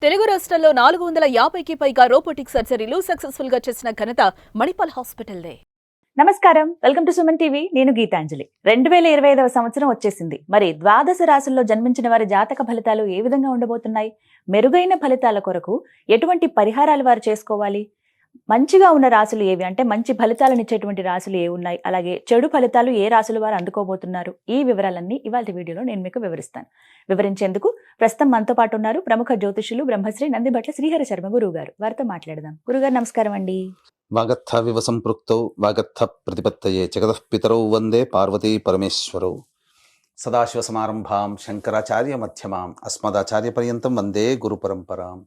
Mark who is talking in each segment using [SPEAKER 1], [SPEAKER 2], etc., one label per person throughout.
[SPEAKER 1] తెలుగు రాష్ట్రాల్లో 450కి పైగా రోబోటిక్ సర్జరీలు సక్సెస్ఫుల్ గా చేసిన ఘనత మణిపాల్ హాస్పిటల్దే.
[SPEAKER 2] నమస్కారం, వెల్కమ్ టు సుమన్ టీవీ. నేను గీతాంజలి. 2025వ సంవత్సరం వచ్చేసింది. మరి ద్వాదశ రాశుల్లో జన్మించిన వారి జాతక ఫలితాలు ఏ విధంగా ఉండబోతున్నాయి? మెరుగైన ఫలితాల కొరకు ఎటువంటి పరిహారాలు వారు చేసుకోవాలి? మంచిగా ఉన్న రాశులు ఏవి, అంటే మంచి ఫలితాలను ఇచ్చేటువంటి రాశులు ఏ ఉన్నాయి, అలాగే చెడు ఫలితాలు ఏ రాశులు వారు అందుకోబోతున్నారు? ఈ వివరాలన్నీ ఇవాళ వీడియోలో నేను మీకు వివరిస్తాను. వివరించేందుకు ప్రస్తుతం మనతో పాటు ఉన్నారు ప్రముఖ జ్యోతిషులు బ్రహ్మశ్రీ నందిబట్ల శ్రీహరి శర్మ గురువు గారు. వారితో మాట్లాడదాం. గురుగారు నమస్కారం అండి.
[SPEAKER 3] వాగర్థ వివ సంపృక్తౌ వాగర్థ ప్రతిపత్తయే జగతః పితరౌ వందే పార్వతీ పరమేశ్వరౌ. సదాశివ సమారంభాం శంకరాచార్య మధ్యమాం అస్మదాచార్య పర్యంతం వందే గురు పరంపరాం.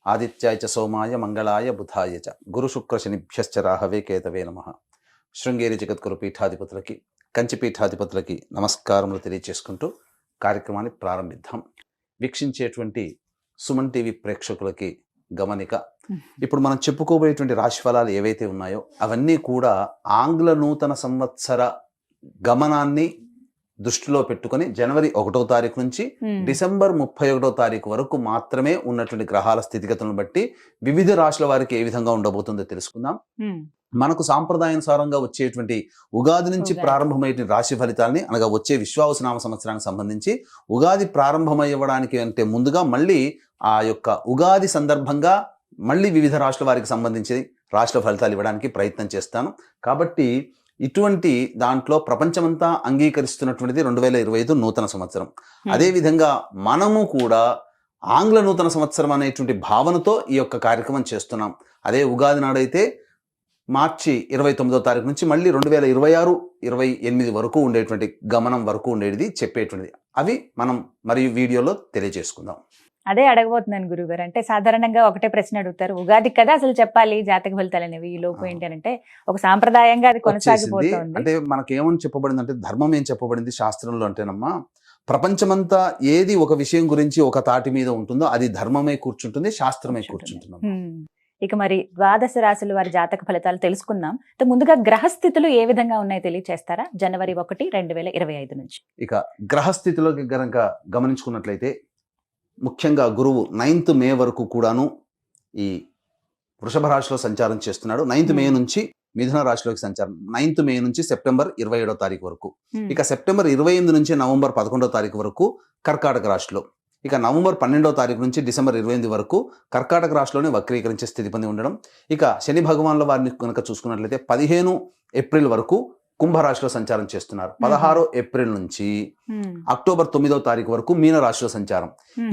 [SPEAKER 3] ఆదిత్యాయ చ సోమాయ మంగళాయ బుధాయ చ గురు శుక్ర శనిభ్యశ్చ రాహవే కేతవే నమః. శృంగేరి జగద్గురు పీఠాధిపతులకి, కంచి పీఠాధిపతులకి నమస్కారములు తెలియజేసుకుంటూ కార్యక్రమాన్ని ప్రారంభిద్దాం. వీక్షించేటువంటి సుమన్ టీవీ ప్రేక్షకులకి గమనిక, ఇప్పుడు మనం చెప్పుకోబోయేటువంటి రాశి ఫలాలు ఏవైతే ఉన్నాయో అవన్నీ కూడా ఆంగ్ల నూతన సంవత్సర గమనాన్ని దృష్టిలో పెట్టుకొని జనవరి 1వ తారీఖు నుంచి డిసెంబర్ 31వ తారీఖు వరకు మాత్రమే ఉన్నటువంటి గ్రహాల స్థితిగతులను బట్టి వివిధ రాశుల వారికి ఏ విధంగా ఉండబోతుందో తెలుసుకుందాం. మనకు సాంప్రదాయానుసారంగా వచ్చేటువంటి ఉగాది నుంచి ప్రారంభమయ్యే రాశి ఫలితాలని, అనగా వచ్చే విశ్వావసునామ సంవత్సరానికి సంబంధించి ఉగాది ప్రారంభమయ్యడానికి అంటే ముందుగా మళ్ళీ ఆ యొక్క ఉగాది సందర్భంగా మళ్ళీ వివిధ రాశుల వారికి సంబంధించి రాశుల ఫలితాలు ఇవ్వడానికి ప్రయత్నం చేస్తాను. కాబట్టి ఇటువంటి దాంట్లో ప్రపంచమంతా అంగీకరిస్తున్నటువంటిది 2025 నూతన సంవత్సరం. అదేవిధంగా మనము కూడా ఆంగ్ల నూతన సంవత్సరం అనేటువంటి భావనతో ఈ యొక్క కార్యక్రమం చేస్తున్నాం. అదే ఉగాది నాడైతే మార్చి 29వ తారీఖు నుంచి మళ్ళీ 2026-28 వరకు ఉండేటువంటి గమనం వరకు ఉండేది చెప్పేటువంటిది. అవి మనం మరియు వీడియోలో తెలియజేసుకుందాం.
[SPEAKER 2] అదే అడగబోతున్నాను గురుగారు. అంటే సాధారణంగా ఒకటే ప్రశ్న అడుగుతారు, ఉగాది కదా అసలు చెప్పాలి జాతక ఫలితాలు అనేవి, ఈ లోపు ఏంటి అంటే ఒక సాంప్రదాయంగా అది కొనసాగిపోతుంది.
[SPEAKER 3] అంటే మనకేమని చెప్పబడింది అంటే, ధర్మం ఏం చెప్పబడింది శాస్త్రంలో అంటేనమ్మా, ప్రపంచమంతా ఏది ఒక విషయం గురించి ఒక తాటి మీద ఉంటుందో అది ధర్మమే కూర్చుంటుంది, శాస్త్రమే కూర్చుంటున్నాం.
[SPEAKER 2] ఇక మరి ద్వాదశ రాశుల వారి జాతక ఫలితాలు తెలుసుకుందాం. ముందుగా గ్రహస్థితులు ఏ విధంగా ఉన్నాయో తెలియచేస్తారా? జనవరి 1, 2025 నుంచి. ఇక
[SPEAKER 3] గ్రహస్థితిలోకి గనక గమనించుకున్నట్లయితే ముఖ్యంగా గురువు 9th మే వరకు కూడాను ఈ వృషభ రాశిలో సంచారం చేస్తున్నాడు. 9th మే నుంచి మిథున రాశిలోకి సంచారం, 9th మే నుంచి సెప్టెంబర్ 27వ తారీఖు వరకు. ఇక సెప్టెంబర్ 28 నుంచి నవంబర్ 11వ తారీఖు వరకు కర్కాటక రాశిలో. ఇక నవంబర్ 12వ తారీఖు నుంచి డిసెంబర్ 28 వరకు కర్కాటక రాశిలోనే వక్రీకరించే స్థితి పొంది ఉండడం. ఇక శని భగవాన్ల వారిని కనుక చూసుకున్నట్లయితే 15 ఏప్రిల్ వరకు కుంభరాశిలో సంచారం చేస్తున్నారు. 16 ఏప్రిల్ నుంచి అక్టోబర్ 9వ తారీఖు వరకు మీనరాశిలో సంచారం.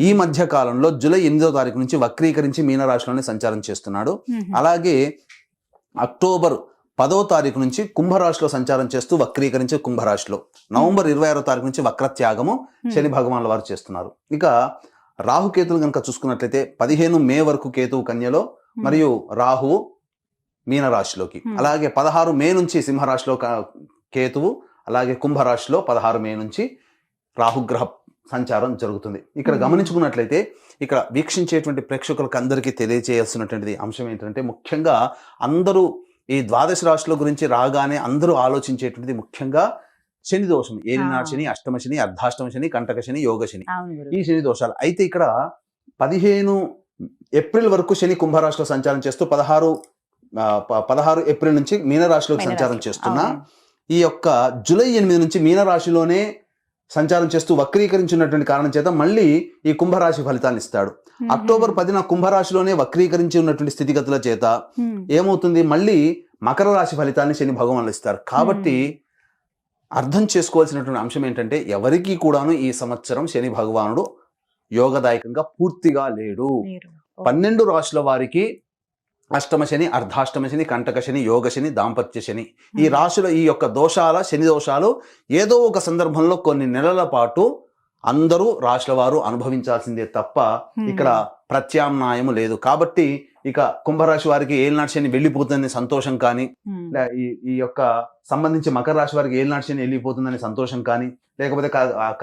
[SPEAKER 3] ఈ మధ్య కాలంలో జూలై 8వ తారీఖు నుంచి వక్రీకరించి మీనరాశిలోనే సంచారం చేస్తున్నాడు. అలాగే అక్టోబర్ 10వ తారీఖు నుంచి కుంభరాశిలో సంచారం చేస్తూ వక్రీకరించి కుంభరాశిలో, నవంబర్ 26వ తారీఖు నుంచి వక్రత్యాగము శని భగవాన్ల వారు చేస్తున్నారు. ఇక రాహుకేతులు కనుక చూసుకున్నట్లయితే 15 మే వరకు కేతువు కన్యలో మరియు రాహువు మీనరాశిలోకి, అలాగే 16 మే నుంచి సింహరాశిలో కేతువు, అలాగే కుంభరాశిలో 16 మే నుంచి రాహుగ్రహ సంచారం జరుగుతుంది. ఇక్కడ గమనించుకున్నట్లయితే ఇక్కడ వీక్షించేటువంటి ప్రేక్షకులకు అందరికీ తెలియజేయాల్సినటువంటి అంశం ఏంటంటే, ముఖ్యంగా అందరూ ఈ ద్వాదశ రాశుల గురించి రాగానే అందరూ ఆలోచించేటువంటిది ముఖ్యంగా శని దోషం, ఏలినాడు శని, అష్టమ శని, అర్ధాష్టమ శని, కంటక శని, యోగ శని, ఈ శని దోషాలు. అయితే ఇక్కడ 15 ఏప్రిల్ వరకు శని కుంభరాశిలో సంచారం చేస్తూ 16 ఏప్రిల్ నుంచి మీనరాశిలోకి సంచారం చేస్తున్నా, ఈ యొక్క జూలై 8 నుంచి మీనరాశిలోనే సంచారం చేస్తూ వక్రీకరించినటువంటి కారణం చేత మళ్ళీ ఈ కుంభరాశి ఫలితాన్ని ఇస్తాడు. అక్టోబర్ 10న కుంభరాశిలోనే వక్రీకరించి ఉన్నటువంటి స్థితిగతుల చేత ఏమవుతుంది, మళ్ళీ మకర రాశి ఫలితాన్ని శని భగవానులు ఇస్తారు. కాబట్టి అర్థం చేసుకోవాల్సినటువంటి అంశం ఏంటంటే, ఎవరికి కూడాను ఈ సంవత్సరం శని భగవానుడు యోగదాయకంగా పూర్తిగా లేడు. 12 రాశుల వారికి అష్టమ శని, అర్ధాష్టమ శని, కంటక శని, యోగ శని, దాంపత్య శని, ఈ రాశుల ఈ యొక్క దోషాల శని దోషాలు ఏదో ఒక సందర్భంలో కొన్ని నెలల పాటు అందరూ రాశుల వారు అనుభవించాల్సిందే తప్ప ఇక్కడ ప్రత్యామ్నాయము లేదు. కాబట్టి ఇక కుంభరాశి వారికి ఏలినాటి శని వెళ్ళిపోతుందని సంతోషం కానీ, ఈ యొక్క సంబంధించి మకర రాశి వారికి ఏలినాటి శని వెళ్ళిపోతుందని సంతోషం కానీ, లేకపోతే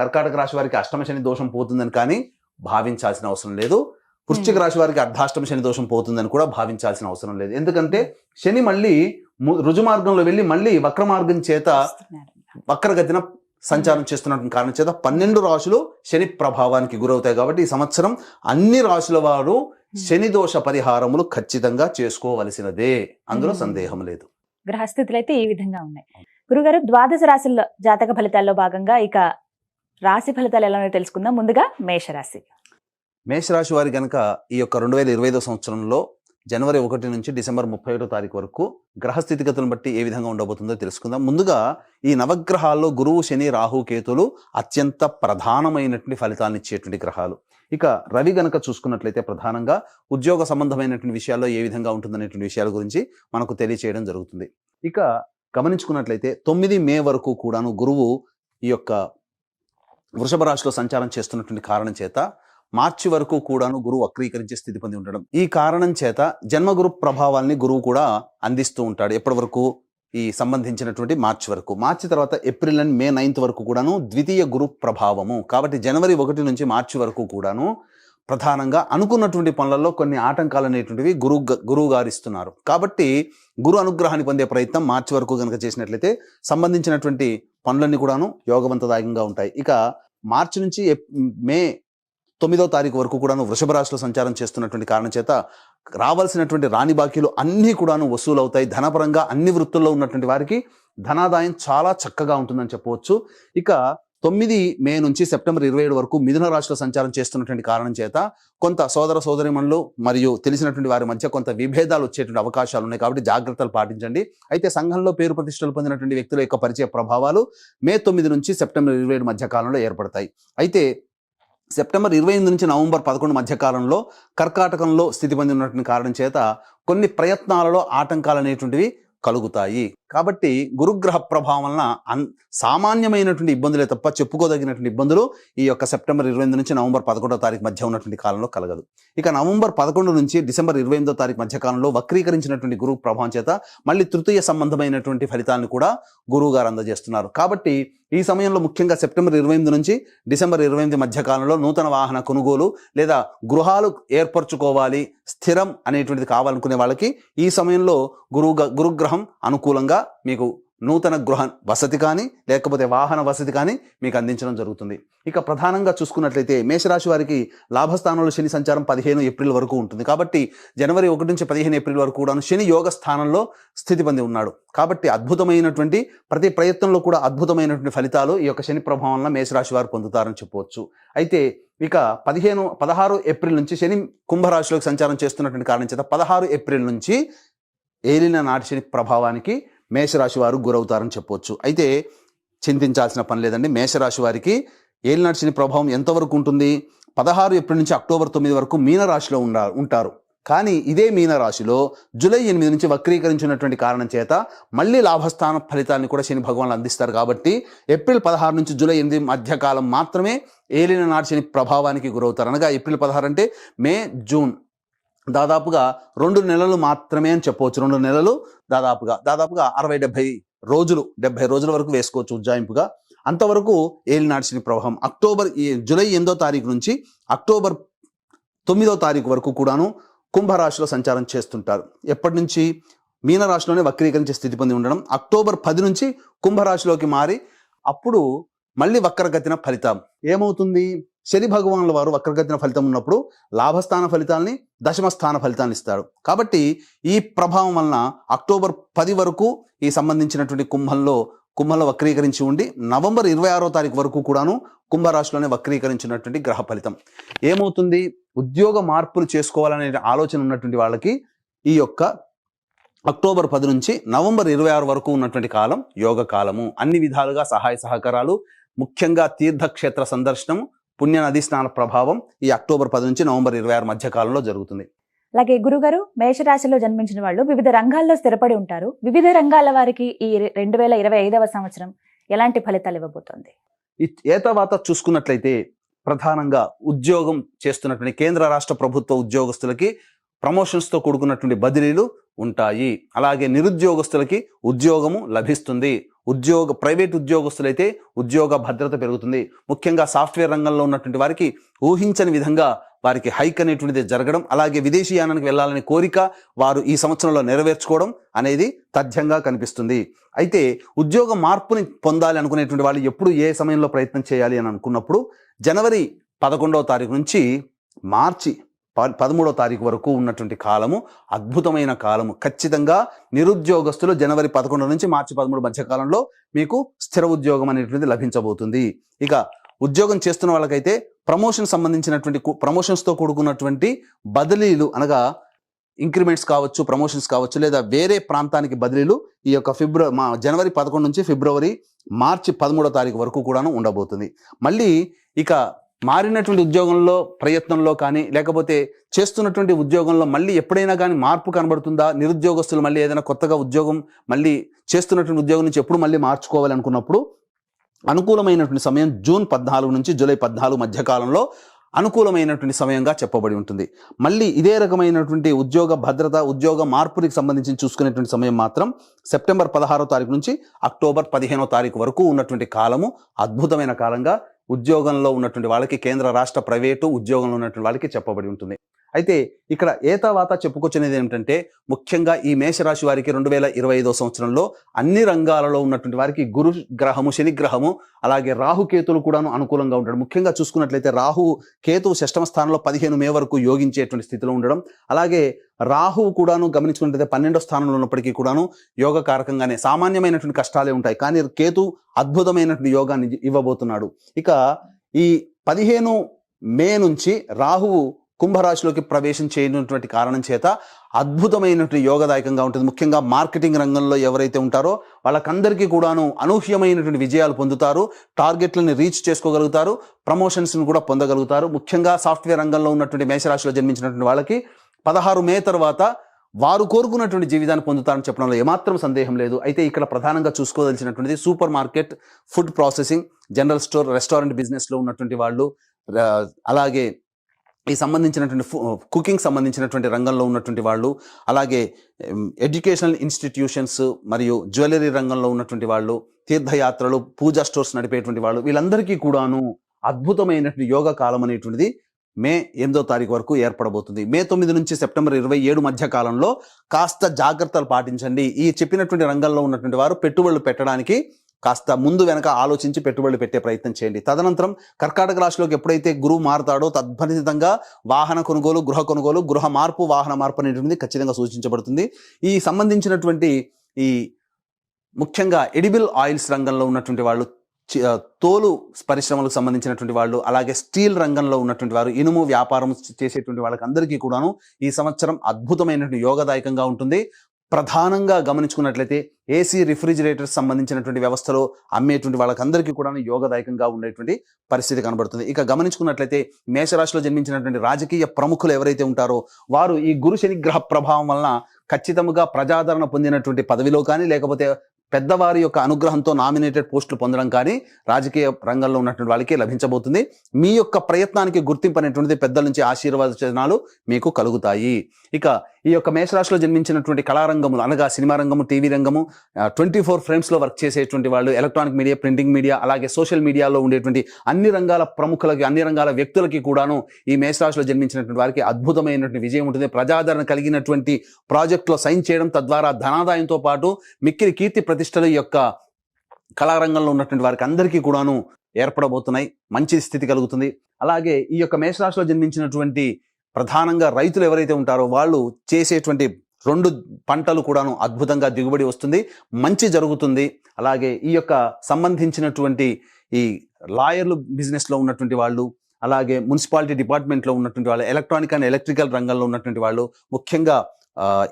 [SPEAKER 3] కర్కాటక రాశి వారికి అష్టమ శని దోషం పోతుందని కానీ భావించాల్సిన అవసరం లేదు. వృశ్చిక రాశి వారికి అర్ధాష్టమ శని దోషం పోతుందని కూడా భావించాల్సిన అవసరం లేదు. ఎందుకంటే శని మళ్ళీ రుజుమార్గంలో వెళ్ళి మళ్ళీ వక్ర మార్గం చేత వక్రగతిన సంచారం చేస్తున్నటువంటి కారణం చేత 12 రాశులు శని ప్రభావానికి గురవుతాయి. కాబట్టి ఈ సంవత్సరం అన్ని రాశుల వారు శని దోష పరిహారములు ఖచ్చితంగా చేసుకోవలసినదే, అందులో సందేహం లేదు.
[SPEAKER 2] గ్రహస్థితులు అయితే ఈ విధంగా ఉన్నాయి. గురుగారు, ద్వాదశ రాశుల జాతక ఫలితాల్లో భాగంగా ఇక రాశి ఫలితాలు ఎలా ఉన్నాయో తెలుసుకుందాం. ముందుగా మేషరాశి.
[SPEAKER 3] మేషరాశి వారి గనక ఈ యొక్క 2025 సంవత్సరంలో జనవరి 1 నుంచి డిసెంబర్ 31 తారీఖు వరకు గ్రహ స్థితిగతులను బట్టి ఏ విధంగా ఉండబోతుందో తెలుసుకుందాం. ముందుగా ఈ నవగ్రహాల్లో గురువు, శని, రాహు, కేతులు అత్యంత ప్రధానమైనటువంటి ఫలితాలను ఇచ్చేటువంటి గ్రహాలు. ఇక రవి గనక చూసుకున్నట్లయితే ప్రధానంగా ఉద్యోగ సంబంధమైనటువంటి విషయాల్లో ఏ విధంగా ఉంటుందనేటువంటి విషయాల గురించి మనకు తెలియచేయడం జరుగుతుంది. ఇక గమనించుకున్నట్లయితే 9 మే వరకు కూడాను గురువు ఈ యొక్క వృషభ రాశిలో సంచారం చేస్తున్నటువంటి కారణం చేత మార్చి వరకు కూడాను గురువు వక్రీకరించే స్థితి పొంది ఉండడం. ఈ కారణం చేత జన్మగురు ప్రభావాల్ని గురువు కూడా అందిస్తూ ఉంటాడు. ఎప్పటి వరకు? ఈ సంబంధించినటువంటి మార్చి వరకు. మార్చి తర్వాత ఏప్రిల్ అండ్ మే 9 వరకు కూడాను ద్వితీయ గురు ప్రభావము. కాబట్టి జనవరి 1 నుంచి మార్చి వరకు కూడాను ప్రధానంగా అనుకున్నటువంటి పనులలో కొన్ని ఆటంకాలు అనేటువంటివి గురువు గారు ఇస్తున్నారు. కాబట్టి గురు అనుగ్రహాన్ని పొందే ప్రయత్నం మార్చి వరకు కనుక చేసినట్లయితే సంబంధించినటువంటి పనులన్నీ కూడాను యోగవంతదాయకంగా ఉంటాయి. ఇక మార్చి నుంచి మే 9వ తారీఖు వరకు కూడాను వృషభ రాశిలో సంచారం చేస్తున్నటువంటి కారణం చేత రావాల్సినటువంటి రాని బాకీలు అన్నీ కూడాను వసూలు అవుతాయి. ధనపరంగా అన్ని వృత్తుల్లో ఉన్నటువంటి వారికి ధనాదాయం చాలా చక్కగా ఉంటుందని చెప్పవచ్చు. ఇక 9 మే నుంచి సెప్టెంబర్ 27 వరకు మిథున రాశిలో సంచారం చేస్తున్నటువంటి కారణం చేత కొంత సోదర సోదరిమణులు మరియు తెలిసినటువంటి వారి మధ్య కొంత విభేదాలు వచ్చేటువంటి అవకాశాలు ఉన్నాయి. కాబట్టి జాగ్రత్తలు పాటించండి. అయితే సంఘంలో పేరు ప్రతిష్టలు పొందినటువంటి వ్యక్తుల యొక్క పరిచయ ప్రభావాలు మే 9 నుంచి సెప్టెంబర్ 27 మధ్య కాలంలో ఏర్పడతాయి. అయితే సెప్టెంబర్ 28 నుంచి నవంబర్ 11 మధ్య కాలంలో కర్కాటకంలో స్థితి పొంది ఉన్నటువంటి కారణం చేత కొన్ని ప్రయత్నాలలో ఆటంకాలు అనేటువంటివి కలుగుతాయి. కాబట్టి గురుగ్రహ ప్రభావం వలన సామాన్యమైనటువంటి ఇబ్బందులే తప్ప చెప్పుకోదగినటువంటి ఇబ్బందులు ఈ యొక్క సెప్టెంబర్ 28 నుంచి నవంబర్ 11వ తారీఖు మధ్య ఉన్నటువంటి కాలంలో కలగదు. ఇక నవంబర్ 11 నుంచి డిసెంబర్ 28వ తారీఖు మధ్య కాలంలో వక్రీకరించినటువంటి గురు ప్రభావం చేత మళ్ళీ తృతీయ సంబంధమైనటువంటి ఫలితాలను కూడా గురువు గారు అందజేస్తున్నారు. కాబట్టి ఈ సమయంలో ముఖ్యంగా సెప్టెంబర్ 28 నుంచి డిసెంబర్ 28 మధ్య కాలంలో నూతన వాహన కొనుగోలు లేదా గృహాలు ఏర్పరచుకోవాలి, స్థిరం అనేటువంటిది కావాలనుకునే వాళ్ళకి ఈ సమయంలో గురుగ్రహం అనుకూలంగా మీకు నూతన గృహ వసతి కానీ లేకపోతే వాహన వసతి కానీ మీకు అందించడం జరుగుతుంది. ఇక ప్రధానంగా చూసుకున్నట్లయితే మేషరాశి వారికి లాభస్థానంలో శని సంచారం 15 ఏప్రిల్ వరకు ఉంటుంది. కాబట్టి జనవరి 1 నుంచి 15 ఏప్రిల్ వరకు కూడా శని యోగ స్థానంలో స్థితి పొంది ఉన్నాడు. కాబట్టి అద్భుతమైనటువంటి ప్రతి ప్రయత్నంలో కూడా అద్భుతమైనటువంటి ఫలితాలు ఈ యొక్క శని ప్రభావం వల్ల మేషరాశి వారు పొందుతారని చెప్పవచ్చు. అయితే ఇక 16 ఏప్రిల్ నుంచి శని కుంభరాశిలోకి సంచారం చేస్తున్నటువంటి కారణం చేత 16 ఏప్రిల్ నుంచి ఏలిన నాటి శని ప్రభావానికి మేషరాశి వారు గురవుతారని చెప్పవచ్చు. అయితే చింతించాల్సిన పని లేదండి. మేషరాశి వారికి ఏలినాటి శని ప్రభావం ఎంతవరకు ఉంటుంది? 16 ఏప్రిల్ నుంచి అక్టోబర్ 9 వరకు మీనరాశిలో ఉంటారు. కానీ ఇదే మీనరాశిలో జూలై 8 నుంచి వక్రీకరించినటువంటి కారణం చేత మళ్ళీ లాభస్థాన ఫలితాన్ని కూడా శని భగవాన్లు అందిస్తారు. కాబట్టి ఏప్రిల్ 16 నుంచి జూలై 8 మధ్యకాలం మాత్రమే ఏలిన నాటి శని ప్రభావానికి గురవుతారు. అనగా ఏప్రిల్ 16 అంటే మే, జూన్ దాదాపుగా 2 నెలలు మాత్రమే అని చెప్పవచ్చు. 2 నెలలు దాదాపుగా 60-70 రోజులు, 70 రోజుల వరకు వేసుకోవచ్చు ఉజ్జాయింపుగా. అంతవరకు ఏలినాటి శని ప్రభావం జూలై 8వ తారీఖు నుంచి అక్టోబర్ 9వ తారీఖు వరకు కూడాను కుంభరాశిలో సంచారం చేస్తుంటారు. ఎప్పటి నుంచి? మీనరాశిలోనే వక్రీకరించే స్థితి పొంది ఉండడం. అక్టోబర్ 10 నుంచి కుంభరాశిలోకి మారి అప్పుడు మళ్ళీ వక్రగతిన ఫలితం ఏమవుతుంది? శని భగవానుల వారు వక్రగతిన ఫలితం ఉన్నప్పుడు లాభస్థాన ఫలితాలని, దశమస్థాన ఫలితాన్ని ఇస్తాడు. కాబట్టి ఈ ప్రభావం వలన అక్టోబర్ 10 వరకు ఈ సంబంధించినటువంటి కుంభంలో వక్రీకరించి ఉండి నవంబర్ 26వ తారీఖు వరకు కూడాను కుంభరాశిలోనే వక్రీకరించినటువంటి గ్రహ ఫలితం ఏమవుతుంది? ఉద్యోగ మార్పులు చేసుకోవాలనే ఆలోచన ఉన్నటువంటి వాళ్ళకి ఈ యొక్క అక్టోబర్ 10 నుంచి నవంబర్ 26 వరకు ఉన్నటువంటి కాలం యోగ కాలము. అన్ని విధాలుగా సహాయ సహకారాలు, ముఖ్యంగా తీర్థక్షేత్ర సందర్శనం, పుణ్య నదీ స్నాన ప్రభావం ఈ అక్టోబర్ 10 నుంచి నవంబర్ 26 మధ్య కాలంలో జరుగుతుంది.
[SPEAKER 2] అలాగే గురుగారు, మేషరాశిలో జన్మించిన వాళ్ళు వివిధ రంగాల్లో స్థిరపడి ఉంటారు. వివిధ రంగాల వారికి ఈ 2025వ సంవత్సరం ఎలాంటి ఫలితాలు ఇవ్వబోతోంది?
[SPEAKER 3] ఏతవాత చూసుకున్నట్లయితే ప్రధానంగా ఉద్యోగం చేస్తున్నటువంటి కేంద్ర రాష్ట్ర ప్రభుత్వ ఉద్యోగస్తులకి ప్రమోషన్స్తో కూడుకున్నటువంటి బదిలీలు ఉంటాయి. అలాగే నిరుద్యోగస్తులకి ఉద్యోగము లభిస్తుంది. ప్రైవేట్ ఉద్యోగస్తులైతే ఉద్యోగ భద్రత పెరుగుతుంది. ముఖ్యంగా సాఫ్ట్వేర్ రంగంలో ఉన్నటువంటి వారికి ఊహించని విధంగా వారికి హైక్ అనేటువంటిది జరగడం, అలాగే విదేశీయానానికి వెళ్ళాలనే కోరిక వారు ఈ సంవత్సరంలో నెరవేర్చుకోవడం అనేది తథ్యంగా కనిపిస్తుంది. అయితే ఉద్యోగ మార్పుని పొందాలి అనుకునేటువంటి వాళ్ళు ఎప్పుడు ఏ సమయంలో ప్రయత్నం చేయాలి అని అనుకున్నప్పుడు జనవరి 11వ తారీఖు నుంచి మార్చి 13వ తారీఖు వరకు ఉన్నటువంటి కాలము అద్భుతమైన కాలము. ఖచ్చితంగా నిరుద్యోగస్తులు జనవరి 11 నుంచి మార్చి 13 మధ్య కాలంలో మీకు స్థిర ఉద్యోగం అనేటువంటిది లభించబోతుంది. ఇక ఉద్యోగం చేస్తున్న వాళ్ళకైతే ప్రమోషన్స్తో కూడుకున్నటువంటి బదిలీలు అనగా ఇంక్రిమెంట్స్ కావచ్చు, ప్రమోషన్స్ కావచ్చు, లేదా వేరే ప్రాంతానికి బదిలీలు ఈ యొక్క జనవరి 11 నుంచి మార్చి 13వ తారీఖు వరకు కూడాను ఉండబోతుంది. మళ్ళీ ఇక మారినటువంటి ఉద్యోగంలో ప్రయత్నంలో కానీ లేకపోతే చేస్తున్నటువంటి ఉద్యోగంలో మళ్ళీ ఎప్పుడైనా కానీ మార్పు కనబడుతుందా, నిరుద్యోగస్తులు మళ్ళీ ఏదైనా కొత్తగా ఉద్యోగం మళ్ళీ చేస్తున్నటువంటి ఉద్యోగం నుంచి ఎప్పుడు మళ్ళీ మార్చుకోవాలి అనుకున్నప్పుడు అనుకూలమైనటువంటి సమయం జూన్ 14 నుంచి జూలై 14 మధ్య కాలంలో అనుకూలమైనటువంటి సమయంగా చెప్పబడి ఉంటుంది. మళ్ళీ ఇదే రకమైనటువంటి ఉద్యోగ భద్రత, ఉద్యోగ మార్పుకి సంబంధించి చూసుకునేటువంటి సమయం మాత్రం సెప్టెంబర్ 16వ తారీఖు నుంచి అక్టోబర్ 15వ తారీఖు వరకు ఉన్నటువంటి కాలము అద్భుతమైన కాలంగా ఉద్యోగంలో ఉన్నటువంటి వాళ్ళకి, కేంద్ర రాష్ట్ర ప్రైవేటు ఉద్యోగంలో ఉన్నటువంటి వాళ్ళకి చెప్పబడి ఉంటుంది. అయితే ఇక్కడ ఏతావాత చెప్పుకొచ్చినది ఏమిటంటే ముఖ్యంగా ఈ మేషరాశి వారికి 2025వ సంవత్సరంలో అన్ని రంగాలలో ఉన్నటువంటి వారికి గురు గ్రహము, శని గ్రహము, అలాగే రాహుకేతులు కూడాను అనుకూలంగా ఉంటాడు. ముఖ్యంగా చూసుకున్నట్లయితే రాహు కేతువు 6వ స్థానంలో 15 మే వరకు యోగించేటువంటి స్థితిలో ఉండడం, అలాగే రాహువు కూడాను గమనించుకున్నట్లయితే 12వ స్థానంలో ఉన్నప్పటికీ కూడాను యోగకారకంగానే సామాన్యమైనటువంటి కష్టాలే ఉంటాయి, కానీ కేతు అద్భుతమైనటువంటి యోగాన్ని ఇవ్వబోతున్నాడు. ఇక ఈ 15 మే నుంచి రాహువు కుంభరాశిలోకి ప్రవేశం చేయనటువంటి కారణం చేత అద్భుతమైనటువంటి యోగదాయకంగా ఉంటుంది. ముఖ్యంగా మార్కెటింగ్ రంగంలో ఎవరైతే ఉంటారో వాళ్ళకందరికీ కూడాను అనూహ్యమైనటువంటి విజయాలు పొందుతారు, టార్గెట్లను రీచ్ చేసుకోగలుగుతారు, ప్రమోషన్స్ని కూడా పొందగలుగుతారు. ముఖ్యంగా సాఫ్ట్వేర్ రంగంలో ఉన్నటువంటి మేషరాశిలో జన్మించినటువంటి వాళ్ళకి 16 మే తర్వాత వారు కోరుకున్నటువంటి జీవితాన్ని పొందుతారని చెప్పడంలో ఏమాత్రం సందేహం లేదు. అయితే ఇక్కడ ప్రధానంగా చూసుకోదలిచినటువంటిది supermarket, food processing, general store, restaurant బిజినెస్లో ఉన్నటువంటి వాళ్ళు, అలాగే ఈ సంబంధించినటువంటి కుకింగ్ సంబంధించినటువంటి రంగంలో ఉన్నటువంటి వాళ్ళు, అలాగే ఎడ్యుకేషనల్ ఇన్స్టిట్యూషన్స్ మరియు జ్యువెలరీ రంగంలో ఉన్నటువంటి వాళ్ళు, తీర్థయాత్రలు, పూజా స్టోర్స్ నడిపేటువంటి వాళ్ళు, వీళ్ళందరికీ కూడాను అద్భుతమైనటువంటి యోగ కాలం అనేటువంటిది మే 8వ తారీఖు వరకు ఏర్పడబోతుంది. మే 9 నుంచి సెప్టెంబర్ 27 మధ్య కాలంలో కాస్త జాగ్రత్తలు పాటించండి. ఈ చెప్పినటువంటి రంగంలో ఉన్నటువంటి వారు పెట్టుబడులు పెట్టడానికి కాస్త ముందు వెనక ఆలోచించి పెట్టుబడులు పెట్టే ప్రయత్నం చేయండి. తదనంతరం కర్కాటక రాశిలోకి ఎప్పుడైతే గురువు మారుతాడో తద్ఫలితంగా వాహన కొనుగోలు, గృహ కొనుగోలు, గృహ మార్పు, వాహన మార్పు అనేటువంటిది ఖచ్చితంగా సూచించబడుతుంది. ఈ సంబంధించినటువంటి ఈ ముఖ్యంగా ఎడిబుల్ ఆయిల్స్ రంగంలో ఉన్నటువంటి వాళ్ళు, తోలు పరిశ్రమలకు సంబంధించినటువంటి వాళ్ళు, అలాగే స్టీల్ రంగంలో ఉన్నటువంటి వారు, ఇనుము వ్యాపారం చేసేటువంటి వాళ్ళకి అందరికీ కూడాను ఈ సంవత్సరం అద్భుతమైనటువంటి యోగదాయకంగా ఉంటుంది. ప్రధానంగా గమనించుకున్నట్లయితే ఏసీ, రిఫ్రిజిరేటర్స్ సంబంధించినటువంటి వ్యవస్థలో అమ్మేటువంటి వాళ్ళకందరికీ కూడా యోగదాయకంగా ఉండేటువంటి పరిస్థితి కనబడుతుంది. ఇక గమనించుకున్నట్లయితే మేషరాశిలో జన్మించినటువంటి రాజకీయ ప్రముఖులు ఎవరైతే ఉంటారో వారు ఈ గురు శని గ్రహ ప్రభావం వలన ఖచ్చితంగా ప్రజాదరణ పొందినటువంటి పదవిలో కానీ లేకపోతే పెద్దవారి యొక్క అనుగ్రహంతో నామినేటెడ్ పోస్టులు పొందడం కానీ రాజకీయ రంగంలో ఉన్నటువంటి వాళ్ళకి లభించబోతుంది. మీ యొక్క ప్రయత్నానికి గుర్తింపు అనేటువంటిది పెద్దల నుంచి ఆశీర్వచనాలు మీకు కలుగుతాయి. ఇక ఈ యొక్క మేషరాశిలో జన్మించినటువంటి కళారంగములు అనగా సినిమా రంగము, టీవీ రంగము, 24 ఫ్రేమ్స్లో వర్క్ చేసేటువంటి వాళ్ళు, ఎలక్ట్రానిక్ మీడియా, ప్రింటింగ్ మీడియా, అలాగే సోషల్ మీడియాలో ఉండేటువంటి అన్ని రంగాల ప్రముఖులకి, అన్ని రంగాల వ్యక్తులకి కూడాను ఈ మేషరాశిలో జన్మించినటువంటి వారికి అద్భుతమైనటువంటి విజయం ఉంటుంది. ప్రజాదరణ కలిగినటువంటి ప్రాజెక్టులో సైన్ చేయడం, తద్వారా ధనాదాయంతో పాటు మిక్కిలి కీర్తి ప్రతిష్టల యొక్క కళారంగంలో ఉన్నటువంటి వారికి అందరికీ కూడాను ఏర్పడబోతున్నాయి. మంచి స్థితి కలుగుతుంది. అలాగే ఈ యొక్క మేషరాశిలో జన్మించినటువంటి ప్రధానంగా రైతులు ఎవరైతే ఉంటారో వాళ్ళు చేసేటువంటి 2 పంటలు కూడాను అద్భుతంగా దిగుబడి వస్తుంది, మంచి జరుగుతుంది. అలాగే ఈ యొక్క సంబంధించినటువంటి ఈ లాయర్లు బిజినెస్లో ఉన్నటువంటి వాళ్ళు, అలాగే మున్సిపాలిటీ డిపార్ట్మెంట్లో ఉన్నటువంటి వాళ్ళు, ఎలక్ట్రానిక్ అండ్ ఎలక్ట్రికల్ రంగంలో ఉన్నటువంటి వాళ్ళు, ముఖ్యంగా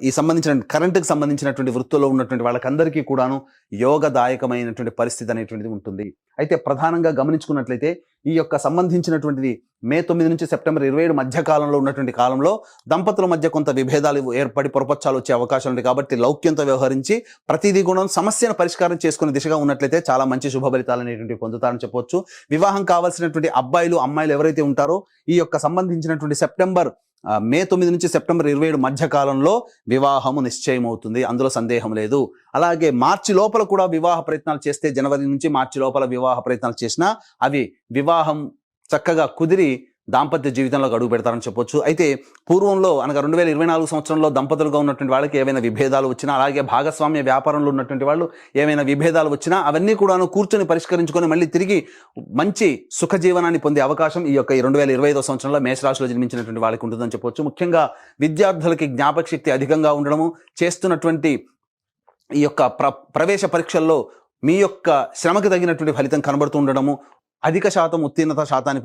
[SPEAKER 3] ఈ సంబంధించిన కరెంటుకు సంబంధించినటువంటి వృత్తుల్లో ఉన్నటువంటి వాళ్ళకందరికీ కూడాను యోగదాయకమైనటువంటి పరిస్థితి అనేటువంటిది ఉంటుంది. అయితే ప్రధానంగా గమనించుకున్నట్లయితే ఈ యొక్క సంబంధించినటువంటిది మే 9 నుంచి సెప్టెంబర్ 27 మధ్య కాలంలో ఉన్నటువంటి కాలంలో దంపతుల మధ్య కొంత విభేదాలు ఏర్పడి పొరపచ్చాలు వచ్చే అవకాశాలు ఉంటాయి. కాబట్టి లౌక్యంతో వ్యవహరించి ప్రతిదీ కూడా సమస్యను పరిష్కారం చేసుకునే దిశగా ఉన్నట్లయితే చాలా మంచి శుభ ఫలితాలు అనేటువంటి పొందుతారని చెప్పొచ్చు. వివాహం కావాల్సినటువంటి అబ్బాయిలు, అమ్మాయిలు ఎవరైతే ఉంటారో ఈ యొక్క సంబంధించినటువంటి సెప్టెంబర్ మే 9 నుంచి సెప్టెంబర్ 27 మధ్య కాలంలో వివాహము నిశ్చయం అవుతుంది, అందులో సందేహం లేదు. అలాగే మార్చి లోపల కూడా వివాహ ప్రయత్నాలు చేస్తే, జనవరి నుంచి మార్చి లోపల వివాహ ప్రయత్నాలు చేసినా అవి వివాహం చక్కగా కుదిరి దాంపత్య జీవితంలో అడుగు పెడతారని చెప్పొచ్చు. అయితే పూర్వంలో అనగా 2024 సంవత్సరంలో దంపతులుగా ఉన్నటువంటి వాళ్ళకి ఏవైనా విభేదాలు వచ్చినా, అలాగే భాగస్వామ్య వ్యాపారంలో ఉన్నటువంటి వాళ్ళు ఏమైనా విభేదాలు వచ్చినా అవన్నీ కూడాను కూర్చొని పరిష్కరించుకొని మళ్ళీ తిరిగి మంచి సుఖ జీవనాన్ని పొందే అవకాశం ఈ యొక్క 2025 సంవత్సరంలో మేషరాశిలో జన్మించినటువంటి వాళ్ళకి ఉంటుందని చెప్పొచ్చు. ముఖ్యంగా విద్యార్థులకి జ్ఞాపక శక్తి అధికంగా ఉండడము, చేస్తున్నటువంటి ఈ యొక్క ప్రవేశ పరీక్షల్లో మీ యొక్క శ్రమకు తగినటువంటి ఫలితం కనబడుతూ ఉండడము, అధిక శాతం ఉత్తీర్ణత శాతాన్ని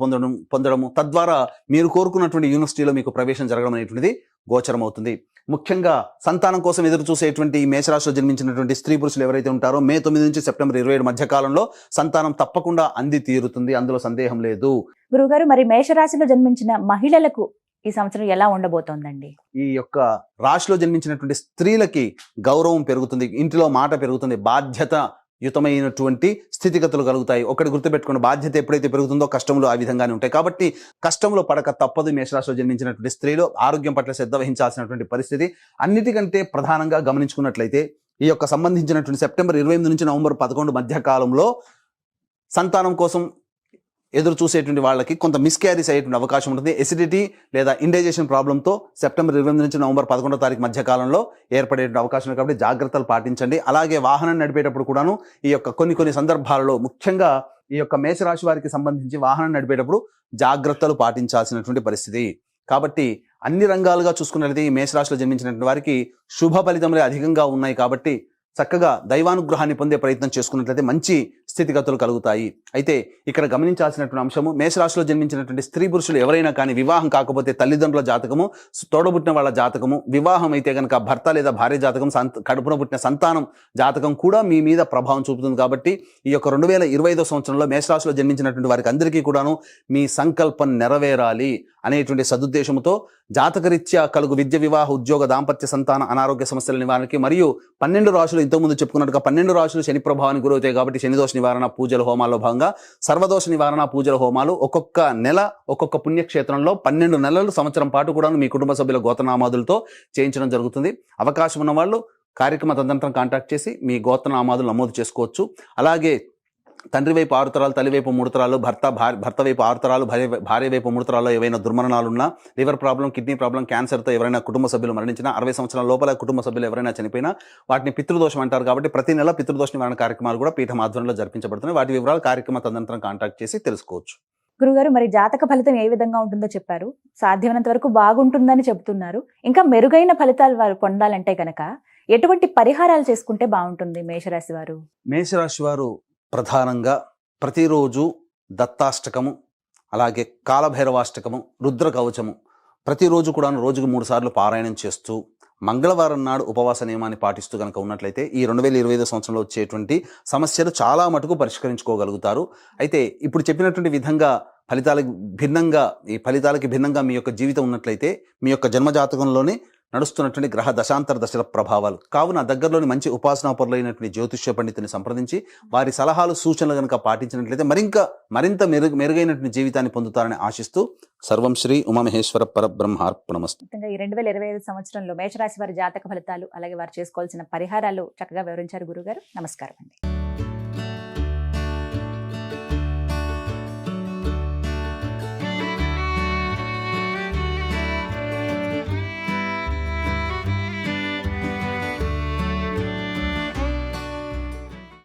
[SPEAKER 3] పొందడము, తద్వారా మీరు కోరుకున్నటువంటి యూనివర్సిటీలో మీకు ప్రవేశం జరగడం అనేటువంటిది గోచరమవుతుంది. ముఖ్యంగా సంతానం కోసం ఎదురు చూసేటువంటి ఈ మేషరాశిలో జన్మించినటువంటి స్త్రీ పురుషులు ఎవరైతే ఉంటారో మే 9 నుంచి సెప్టెంబర్ 27 మధ్య కాలంలో సంతానం తప్పకుండా అంది తీరుతుంది, అందులో సందేహం లేదు.
[SPEAKER 2] గురుగారు, మరి మేషరాశిలో జన్మించిన మహిళలకు ఈ సంవత్సరం ఎలా ఉండబోతోందండి?
[SPEAKER 3] ఈ యొక్క రాశిలో జన్మించినటువంటి స్త్రీలకి గౌరవం పెరుగుతుంది, ఇంటిలో మాట పెరుగుతుంది, బాధ్యత యుతమైనటువంటి స్థితిగతులు కలుగుతాయి. ఒకటి గుర్తుపెట్టుకుని, బాధ్యత ఎప్పుడైతే పెరుగుతుందో కష్టములు ఆ విధంగానే ఉంటాయి. కాబట్టి కష్టంలో పడక తప్పదు. మేషరాశిలో జన్మించినటువంటి స్త్రీలు ఆరోగ్యం పట్ల శ్రద్ధ వహించాల్సినటువంటి పరిస్థితి. అన్నిటికంటే ప్రధానంగా గమనించుకున్నట్లయితే ఈ యొక్క సంబంధించినటువంటి సెప్టెంబర్ 28 నుంచి నవంబర్ 11 మధ్య కాలంలో సంతానం కోసం ఎదురు చూసేటువంటి వాళ్ళకి కొంత మిస్క్యారీస్ అయ్యేటువంటి అవకాశం ఉంటుంది. ఎసిడిటీ లేదా ఇండైజెషన్ ప్రాబ్లంతో సెప్టెంబర్ 28 నుంచి నవంబర్ 11 తారీఖు మధ్య కాలంలో ఏర్పడేటువంటి అవకాశం ఉంది. కాబట్టి జాగ్రత్తలు పాటించండి. అలాగే వాహనం నడిపేటప్పుడు కూడాను ఈ యొక్క కొన్ని సందర్భాలలో, ముఖ్యంగా ఈ యొక్క మేషరాశి వారికి సంబంధించి వాహనం నడిపేటప్పుడు జాగ్రత్తలు పాటించాల్సినటువంటి పరిస్థితి. కాబట్టి అన్ని రంగాలుగా చూసుకున్నట్లయితే ఈ మేషరాశిలో జన్మించినటువంటి వారికి శుభ ఫలితములే అధికంగా ఉన్నాయి. కాబట్టి చక్కగా దైవానుగ్రహాన్ని పొందే ప్రయత్నం చేసుకున్నట్లయితే మంచి స్థితిగతులు కలుగుతాయి. అయితే ఇక్కడ గమనించాల్సినటువంటి అంశము, మేషరాశిలో జన్మించినటువంటి స్త్రీ పురుషులు ఎవరైనా కానీ వివాహం కాకపోతే తల్లిదండ్రుల జాతకము, తోడబుట్టిన వాళ్ళ జాతకము, వివాహం అయితే కనుక భర్త లేదా భార్య జాతకం, కడుపున పుట్టిన సంతానం జాతకం కూడా మీ మీద ప్రభావం చూపుతుంది. కాబట్టి ఈ యొక్క 2025 సంవత్సరంలో మేషరాశిలో జన్మించినటువంటి వారికి అందరికీ కూడాను మీ సంకల్పం నెరవేరాలి అనేటువంటి సదుద్దేశంతో జాతకరీత్యా కలుగు విద్య, వివాహ, ఉద్యోగ, దాంపత్య, సంతాన, అనారోగ్య సమస్యల నివారణకి మరియు 12 రాశులు ఇంతకుముందు చెప్పుకున్నట్టుగా 12 రాశులు శని ప్రభావానికి గురవుతాయి. కాబట్టి శనిదోష నివారణ పూజల హోమాల్లో భాగంగా సర్వదోష నివారణ పూజల హోమాలు ఒక్కొక్క నెల ఒక్కొక్క పుణ్యక్షేత్రంలో 12 నెలలు సంవత్సరం పాటు కూడా మీ కుటుంబ సభ్యుల గోత్రనామాదులతో చేయించడం జరుగుతుంది. అవకాశం ఉన్న వాళ్ళు కార్యక్రమ తదనంతరం కాంటాక్ట్ చేసి మీ గోత్రనామాదులు నమోదు చేసుకోవచ్చు. అలాగే తండ్రి వైపు 6 తరాలు, తల్లి వైపు 3 తరాలు, భర్త వైపు 6 తరాలు, భార్య వైపు 3 తరాల్లో ఏవైనా దుర్మరణాలున్నా, లివర్ ప్రాబ్లం, కిడ్నీ ప్రాబ్లం, క్యాన్సర్తో ఎవరైనా కుటుంబ సభ్యులు మరణించినా, 60 సంవత్సరాల లోపల కుటుంబ సభ్యులు ఎవరైనా చనిపోయినా వాటిని పితృదోషం అంటారు. కాబట్టి ప్రతి నెల పితృదోష నివారణ కార్యక్రమాలు కూడా పీఠం ఆధ్వర్యంలో జరిపించబడుతున్నాయి. వాటి వివరాలు కార్యక్రమ తదనంతరం కాంటాక్ట్ చేసి తెలుసుకోవచ్చు.
[SPEAKER 2] గురుగారు, మరి జాతక ఫలితం ఏ విధంగా ఉంటుందో చెప్పారు. సాధ్యమైనంత వరకు బాగుంటుందని చెబుతున్నారు. ఇంకా మెరుగైన ఫలితాలు వారు పొందాలంటే కనుక ఎటువంటి పరిహారాలు చేసుకుంటే బాగుంటుంది మేషరాశి వారు?
[SPEAKER 3] మేషరాశి వారు ప్రధానంగా ప్రతిరోజు దత్తాష్టకము, అలాగే కాలభైరవాష్టకము, రుద్ర కవచము ప్రతిరోజు కూడా రోజుకు 3 సార్లు పారాయణం చేస్తూ, మంగళవారం నాడు ఉపవాస నియమాన్ని పాటిస్తూ కనుక ఉన్నట్లయితే ఈ 2025 సంవత్సరంలో వచ్చేటువంటి సమస్యలు చాలా మటుకు పరిష్కరించుకోగలుగుతారు. అయితే ఇప్పుడు చెప్పినటువంటి విధంగా ఈ ఫలితాలకి భిన్నంగా మీ యొక్క జీవితం ఉన్నట్లయితే మీ యొక్క జన్మజాతకంలోని నడుస్తున్నటువంటి గ్రహ దశాంతర దశల ప్రభావాలు కావున దగ్గరలోని మంచి ఉపాసనా పరులైనటువంటి జ్యోతిష్య పండితుని సంప్రదించి వారి సలహాలు, సూచనలు కనుక పాటించినట్లయితే మరింత మెరుగైనటువంటి జీవితాన్ని పొందుతారని ఆశిస్తూ సర్వం శ్రీ ఉమామహేశ్వర పరబ్రహ్మార్పణమస్తు.
[SPEAKER 2] ఈ 2025 సంవత్సరంలో మేషరాశి వారి జాతక ఫలితాలు, అలాగే వారు చేసుకోవాల్సిన పరిహారాలు చక్కగా వివరించారు గురుగారు. నమస్కారం అండి.